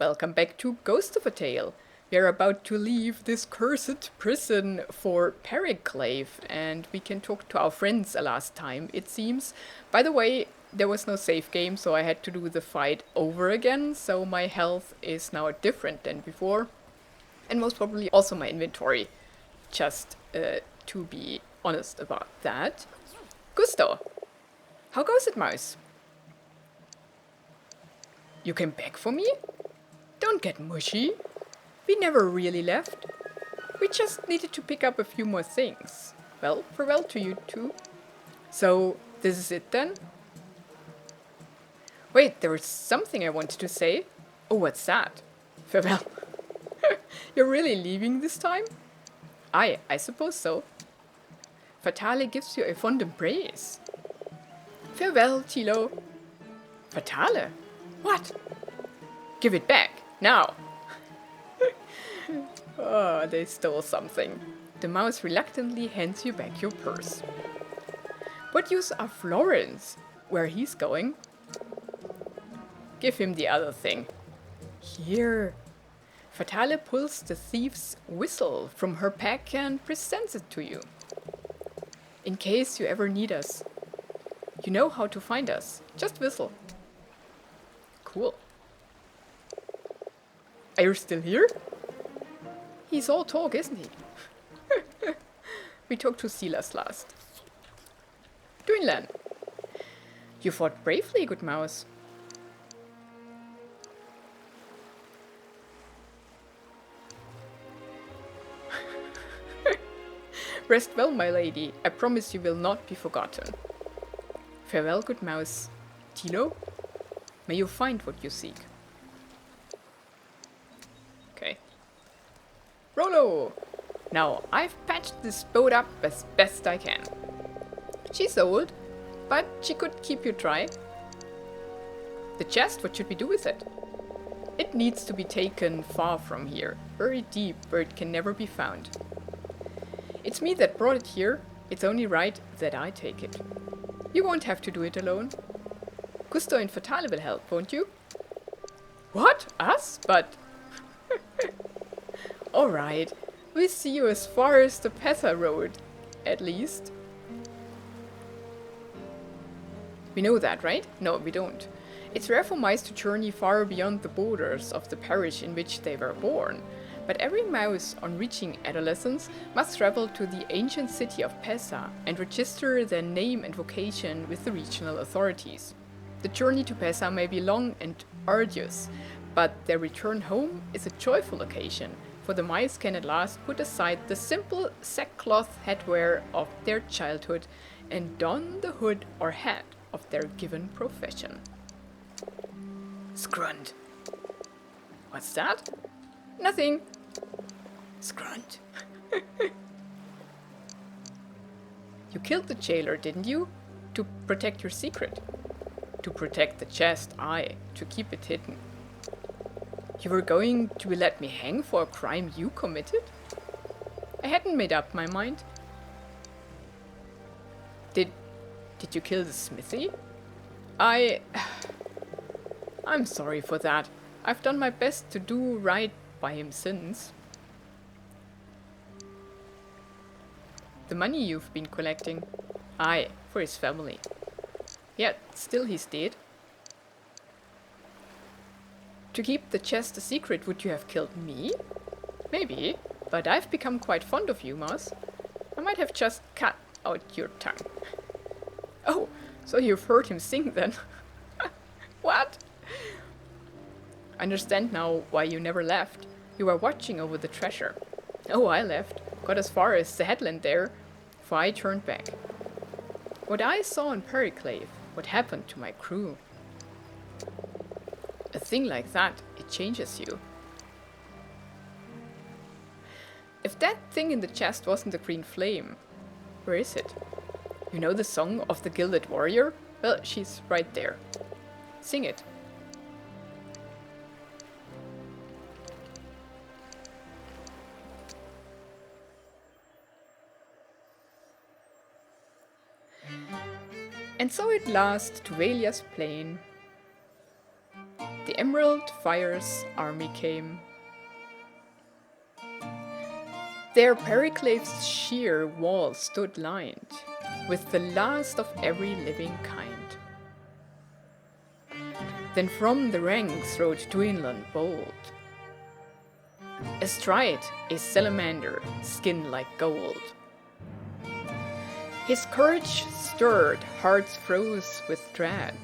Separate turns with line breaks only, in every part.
Welcome back to Ghost of a Tale. We are about to leave this cursed prison for Periclave, and we can talk to our friends a last time, it seems. By the way, there was no save game, so I had to do the fight over again, so my health is now different than before. And most probably also my inventory, just to be honest about that. Gusto, how goes it, mouse? You came back for me? Don't get mushy. We never really left. We just needed to pick up a few more things. Well, farewell to you too. So, this is it then? Wait, there was something I wanted to say. Oh, what's that? Farewell. You're really leaving this time? I suppose so. Fatale gives you a fond embrace. Farewell, Tilo. Fatale? What? Give it back, now. Oh, they stole something. The mouse reluctantly hands you back your purse. What use are Florence? Where he's going? Give him the other thing. Here. Fatale pulls the thief's whistle from her pack and presents it to you. In case you ever need us. You know how to find us. Just whistle. Cool. Are you still here? He's all talk, isn't he? We talked to Silas last. Dwindling. You fought bravely, good mouse. Rest well, my lady. I promise you will not be forgotten. Farewell, good mouse. Tilo, may you find what you seek. Okay. Rollo! Now, I've patched this boat up as best I can. She's old, but she could keep you dry. The chest, what should we do with it? It needs to be taken far from here, very deep, where it can never be found. It's me that brought it here. It's only right that I take it. You won't have to do it alone. Gusto and Fatale will help, won't you? What? Us? But... Alright, we'll see you as far as the Pesa Road, at least. We know that, right? No, we don't. It's rare for mice to journey far beyond the borders of the parish in which they were born. But every mouse, on reaching adolescence, must travel to the ancient city of Pesa and register their name and vocation with the regional authorities. The journey to Pesa may be long and arduous, but their return home is a joyful occasion, for the mice can at last put aside the simple sackcloth headwear of their childhood and don the hood or hat of their given profession. Scrunt. What's that? Nothing. Scrunt. You killed the jailer, didn't you? To protect your secret. To protect the chest, aye. To keep it hidden. You were going to let me hang for a crime you committed? I hadn't made up my mind. Did you kill the smithy? I'm sorry for that. I've done my best to do right by him since. The money you've been collecting? Aye, for his family. Yet, still he's dead. To keep the chest a secret, would you have killed me? Maybe, but I've become quite fond of you, mouse. I might have just cut out your tongue. Oh, so you've heard him sing then? What? I understand now why you never left. You were watching over the treasure. Oh, I left. Got as far as the headland there, for I turned back. What I saw in Periclave, what happened to my crew. A thing like that, it changes you. If that thing in the chest wasn't a green flame, where is it? You know the song of the Gilded Warrior? Well, she's right there. Sing it. And so at last to Valia's plain. the Emerald Fire's army came. There Periclave's sheer wall stood lined with the last of every living kind. Then from the ranks rode Dwindling bold, astride a salamander, skin like gold. His courage stirred, hearts froze with dread,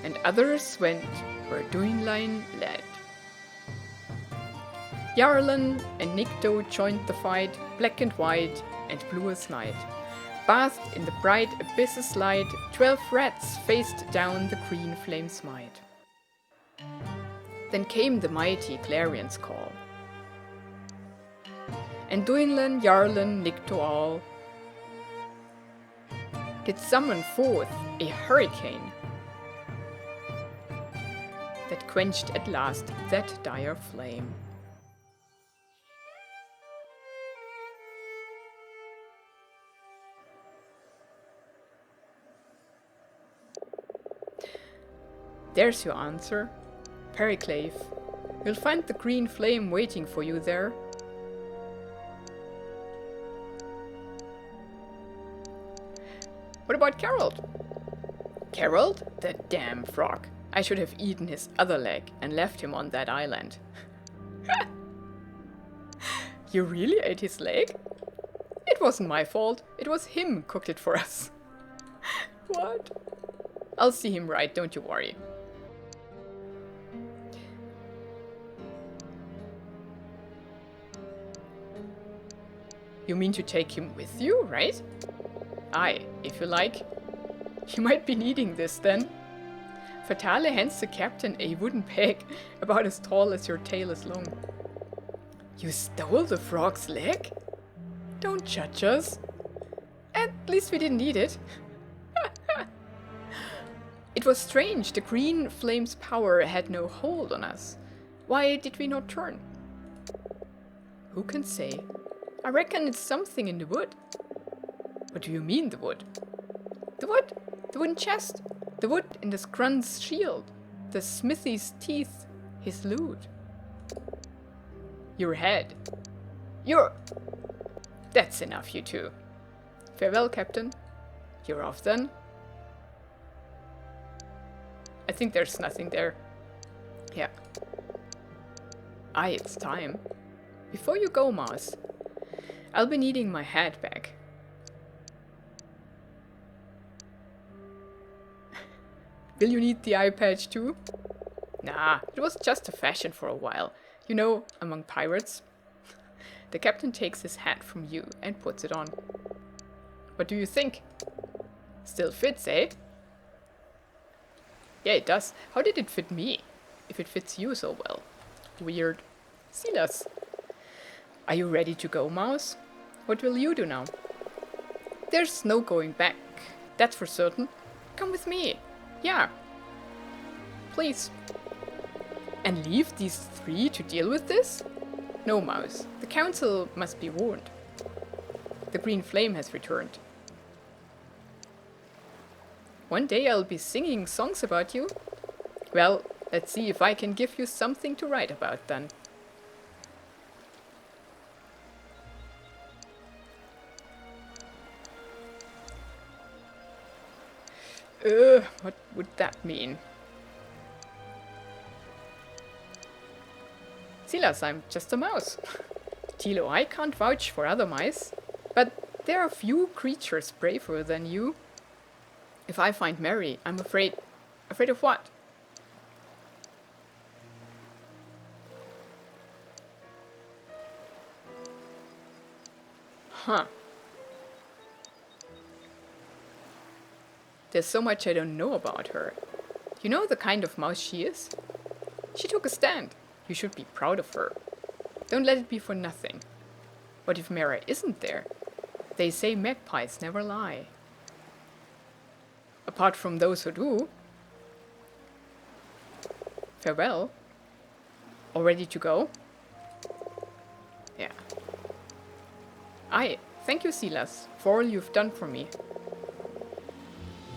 and others went where Dwindling led. Jarlan and Nikto joined the fight, black and white and blue as night. Bathed in the bright abyss's light, 12 rats faced down the green flame's might. Then came the mighty clarion's call, and Dwindling, Jarlan, Nikto all did summon forth a hurricane that quenched at last that dire flame. There's your answer, Periclave. You'll find the green flame waiting for you there. What about Geralt? Geralt? The damn frog. I should have eaten his other leg and left him on that island. You really ate his leg? It wasn't my fault. It was him who cooked it for us. What? I'll see him right, don't you worry. You mean to take him with you, right? Aye, if you like. You might be needing this then. Fatale hands the captain a wooden peg about as tall as your tail is long. You stole the frog's leg? Don't judge us. At least we didn't eat it. It was strange, the green flame's power had no hold on us. Why did we not turn? Who can say? I reckon it's something in the wood. What do you mean, the wood? The wood! The wooden chest! The wood in the Scrun's shield! The smithy's teeth! His loot! Your head! Your... That's enough, you two. Farewell, Captain. You're off then? I think there's nothing there. Yeah. Aye, it's time. Before you go, Mouse, I'll be needing my hat back. Will you need the eye patch too? Nah, it was just a fashion for a while. You know, among pirates. The captain takes his hat from you and puts it on. What do you think? Still fits, eh? Yeah, it does. How did it fit me? If it fits you so well. Weird. Silas. Are you ready to go, Mouse? What will you do now? There's no going back. That's for certain. Come with me. Yeah. Please. And leave these three to deal with this? No, Mouse. The council must be warned. The green flame has returned. One day I'll be singing songs about you. Well, let's see if I can give you something to write about then. What would that mean? Silas, I'm just a mouse. Tilo, I can't vouch for other mice, but there are few creatures braver than you. If I find Merry, I'm afraid... Afraid of what? Huh. There's so much I don't know about her. You know the kind of mouse she is? She took a stand. You should be proud of her. Don't let it be for nothing. What if Merra isn't there? They say magpies never lie. Apart from those who do. Farewell. All ready to go? Yeah. Aye, thank you, Silas, for all you've done for me.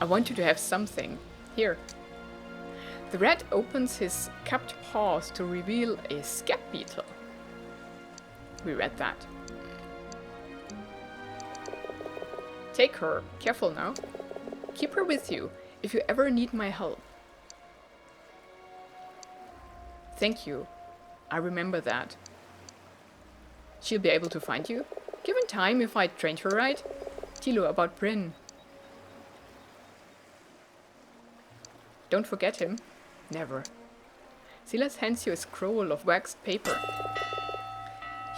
I want you to have something. Here. The rat opens his capped paws to reveal a scab beetle. We read that. Take her. Careful now. Keep her with you if you ever need my help. Thank you. I remember that. She'll be able to find you. Given time, if I trained her right. Tilo, about Bryn. Don't forget him. Never. Silas hands you a scroll of waxed paper.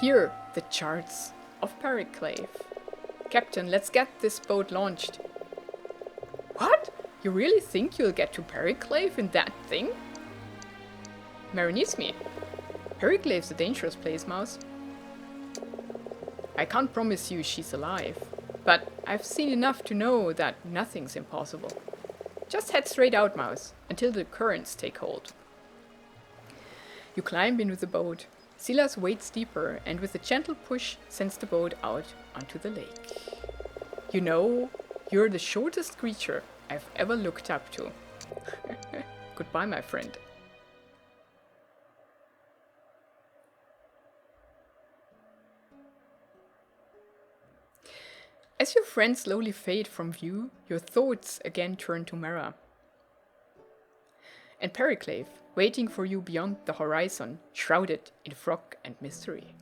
Here, the charts of Periclave. Captain, let's get this boat launched. What? You really think you'll get to Periclave in that thing? Merra needs me. Periclave's a dangerous place, Mouse. I can't promise you she's alive, but I've seen enough to know that nothing's impossible. Just head straight out, Mouse, until the currents take hold. You climb into the boat. Silas wades deeper and with a gentle push sends the boat out onto the lake. You know, you're the shortest creature I've ever looked up to. Goodbye, my friend. As your friends slowly fade from view, your thoughts again turn to Merra. And Periclave, waiting for you beyond the horizon, shrouded in fog and mystery.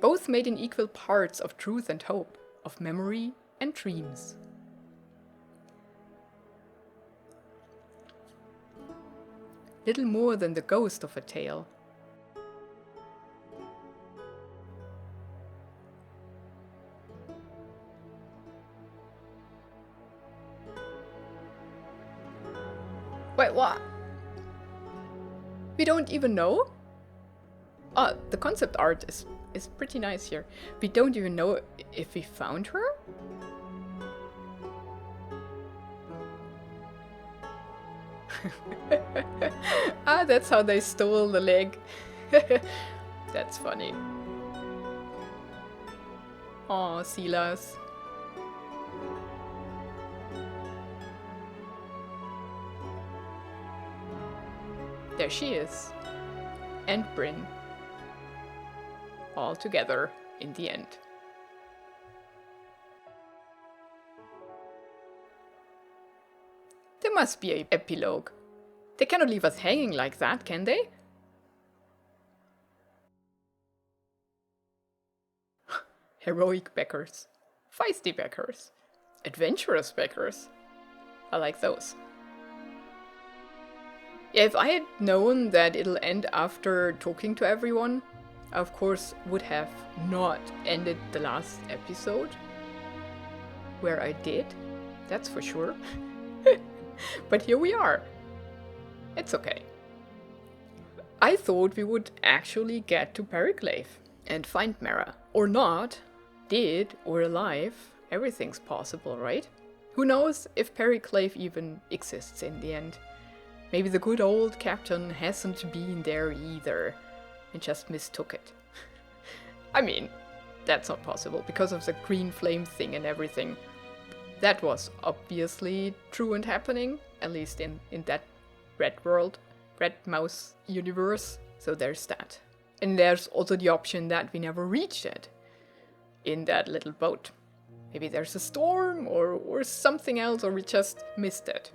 Both made in equal parts of truth and hope, of memory and dreams. Little more than the ghost of a tale. Wait, what? We don't even know? Oh, the concept art is pretty nice here. We don't even know if we found her? Ah, that's how they stole the leg. That's funny. Aw, Silas. There she is. And Bryn. All together in the end. There must be an epilogue. They cannot leave us hanging like that, can they? Heroic backers. Feisty backers. Adventurous backers. I like those. Yeah, if I had known that it'll end after talking to everyone, I of course would have not ended the last episode. Where I did, that's for sure. But here we are. It's okay. I thought we would actually get to Periclave and find Merra. Or not. Dead or alive, everything's possible, right? Who knows if Periclave even exists in the end. Maybe the good old captain hasn't been there either and just mistook it. I mean, that's not possible because of the green flame thing and everything. That was obviously true and happening, at least in that red world, red mouse universe. So there's that. And there's also the option that we never reached it in that little boat. Maybe there's a storm or something else, or we just missed it.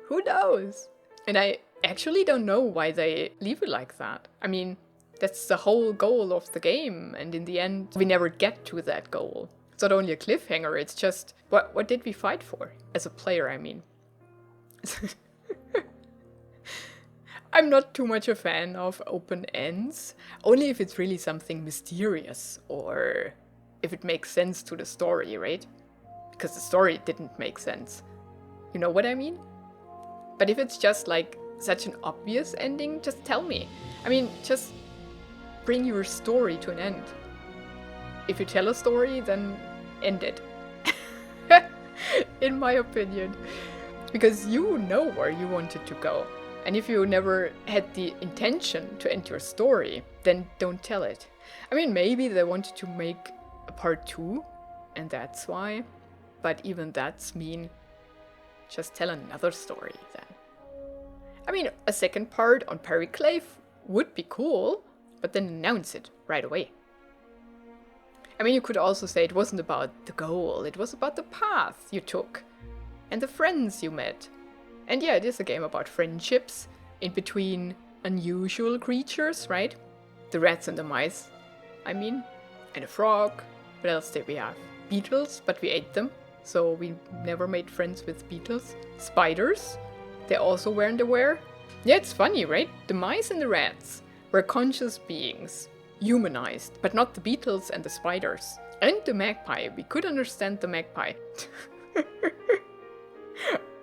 Who knows? And I actually don't know why they leave it like that. I mean, that's the whole goal of the game, and in the end, we never get to that goal. It's not only a cliffhanger, it's just, what did we fight for? As a player, I mean. I'm not too much a fan of open ends, only if it's really something mysterious, or if it makes sense to the story, right? Because the story didn't make sense. You know what I mean? But if it's just like such an obvious ending, just tell me. I mean, just bring your story to an end. If you tell a story, then end it. In my opinion. Because you know where you wanted to go. And if you never had the intention to end your story, then don't tell it. I mean, maybe they wanted to make a part 2, and that's why. But even that's mean. just tell another story then. I mean, a second part on Periclave would be cool, but then announce it right away. I mean, you could also say it wasn't about the goal, it was about the path you took and the friends you met. And yeah, it is a game about friendships in between unusual creatures, right? The rats and the mice, I mean, and a frog. What else did we have? Beetles, but we ate them, so we never made friends with beetles. Spiders, they also weren't aware. Yeah, it's funny, right? The mice and the rats were conscious beings, humanized, but not the beetles and the spiders. And the magpie, we could understand the magpie.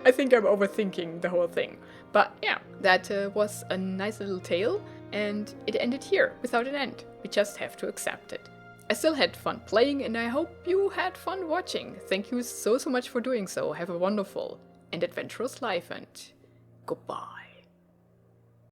I think I'm overthinking the whole thing. But yeah, that was a nice little tale, and it ended here, without an end. We just have to accept it. I still had fun playing, and I hope you had fun watching. Thank you so much for doing so. Have a wonderful and adventurous life, and goodbye.